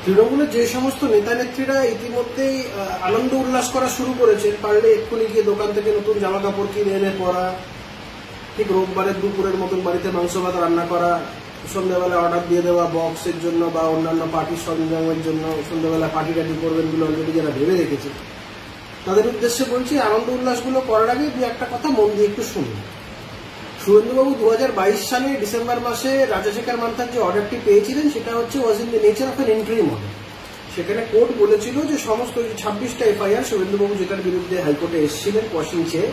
তৃণমূলের যে সমস্ত নেতা নেত্রীরা ইতিমধ্যেই আনন্দ উল্লাস করা শুরু করেছেন, পারলে এক্ষুনি গিয়ে দোকান থেকে নতুন জামা কাপড় কিনে এনে পরা, ঠিক রোববারের দুপুরের মতন বাড়িতে মাংস ভাত রান্না করা, সন্ধ্যাবেলা অর্ডার দিয়ে দেওয়া বক্সের জন্য বা অন্যান্য পার্টির সরঞ্জামের জন্য সন্ধ্যাবেলা পার্টি টাটি করবেন বলে অলরেডি যারা ভেবে রেখেছে, তাদের উদ্দেশ্যে বলছি, আনন্দ উল্লাসগুলো করার আগে দু একটা কথা মন দিয়ে একটু শুনুন। শুভেন্দুবাবু 2022 সালে ডিসেম্বর মাসে রাজাশেখর মান্থার যে অর্ডারটি পেয়েছিলেন সেটা হচ্ছে was in the nature of an interim order. সেখানে কোর্ট বলেছিল যে সমস্ত 26টা এফআইআর শুভেন্দুবাবু যেটার বিরুদ্ধে হাইকোর্টে এসেছিলেন কোশ্চিন চেয়ে,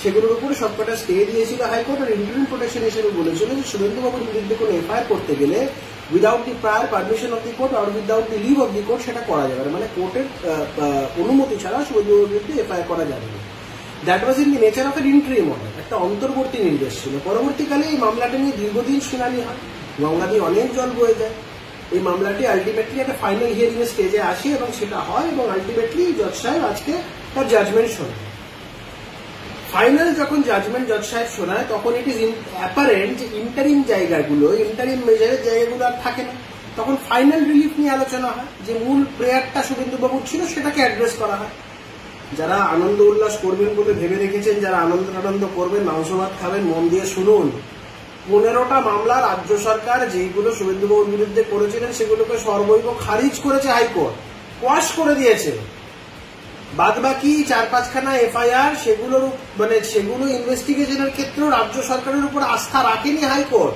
সেগুলোর উপরে সবকটা স্টে দিয়েছিল হাইকোর্ট। আর ইন্টারিম প্রোটেকশন হিসেবে বলেছিল যে শুভেন্দুবাবুর বিরুদ্ধে কোনো এফআইআর করতে গেলে without the prior permission of the court আর without the leave of the court সেটা করা যাবে না, মানে কোর্টের অনুমতি ছাড়া শুভেন্দুবাবুর বিরুদ্ধে এফআইআর করা যাবে না। That was in the nature of N interim order, একটা অন্তর্বর্তী নির্দেশ ছিল। পরবর্তীকালে এই মামলাটা নিয়ে দীর্ঘদিন শুনানি হয়, গঙ্গা দিয়ে অনেক জল বয়ে যায়। এই মামলাটি আলটিমেটলি একটা ফাইনাল হিয়ারিং এর স্টেজে আসে এবং সেটা হয় এবং আলটিমেটলি জজ সাহেব আজকে তার জাজমেন্ট শোনায়। ফাইনাল যখন জাজমেন্ট জজ সাহেব শোনায় তখন ইট ইজ অ্যাপারেন্ট যে ইন্টারিম জায়গাগুলো, ইন্টারিম মেজারের জায়গাগুলো আর থাকে না। তখন ফাইনাল রিলিফ নিয়ে আলোচনা হয়, যে মূল প্রেয়ারটা শুভেন্দুবাবুর ছিল সেটাকে অ্যাড্রেস করা হয়। যারা আনন্দ উল্লাস করবেন বলে ভেবে রেখেছেন, যারা আনন্দ করবেন, মাংস ভাত খাবেন, মন দিয়ে শুনুন। 15টা মামলা রাজ্য সরকার যেগুলো শুভেন্দুবাবুর বিরুদ্ধে করেছিলেন সেগুলোকে সর্বৈব খারিজ করেছে হাইকোর্ট, ওয়াশ করে দিয়েছে। বাদবাকি 4-5খানা এফআইআর সেগুলো ইনভেস্টিগেশনের ক্ষেত্রেও রাজ্য সরকারের উপর আস্থা রাখেনি হাইকোর্ট।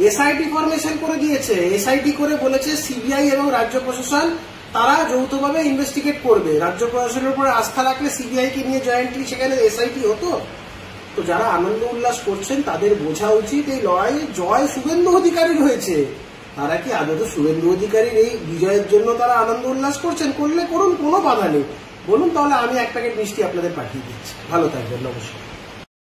এসআইটি ফরমেশন করে দিয়েছে, এসআইটি করে বলেছে সিবিআই এবং রাজ্য প্রশাসন তারা যৌথভাবে ইনভেস্টিগেট করবে। রাজ্য প্রশাসনের উপরে আস্থা রাখলে সিবিআই কে নিয়ে জয়েন্টলি সেখানে এসআইটি হতো। তো যারা আনন্দ উল্লাস করছেন তাদের বোঝা উচিত এই লড়াইয়ে জয় শুভেন্দু অধিকারীর হয়েছে। তারা কি আদৌ শুভেন্দু অধিকারীর এই বিজয়ের জন্য তারা আনন্দ উল্লাস করছেন? করলে করুন, কোনো বাধা নেই। বলুন, তাহলে আমি 1 প্যাকেট মিষ্টি আপনাদের পাঠিয়ে দিচ্ছি। ভালো থাকবেন, নমস্কার।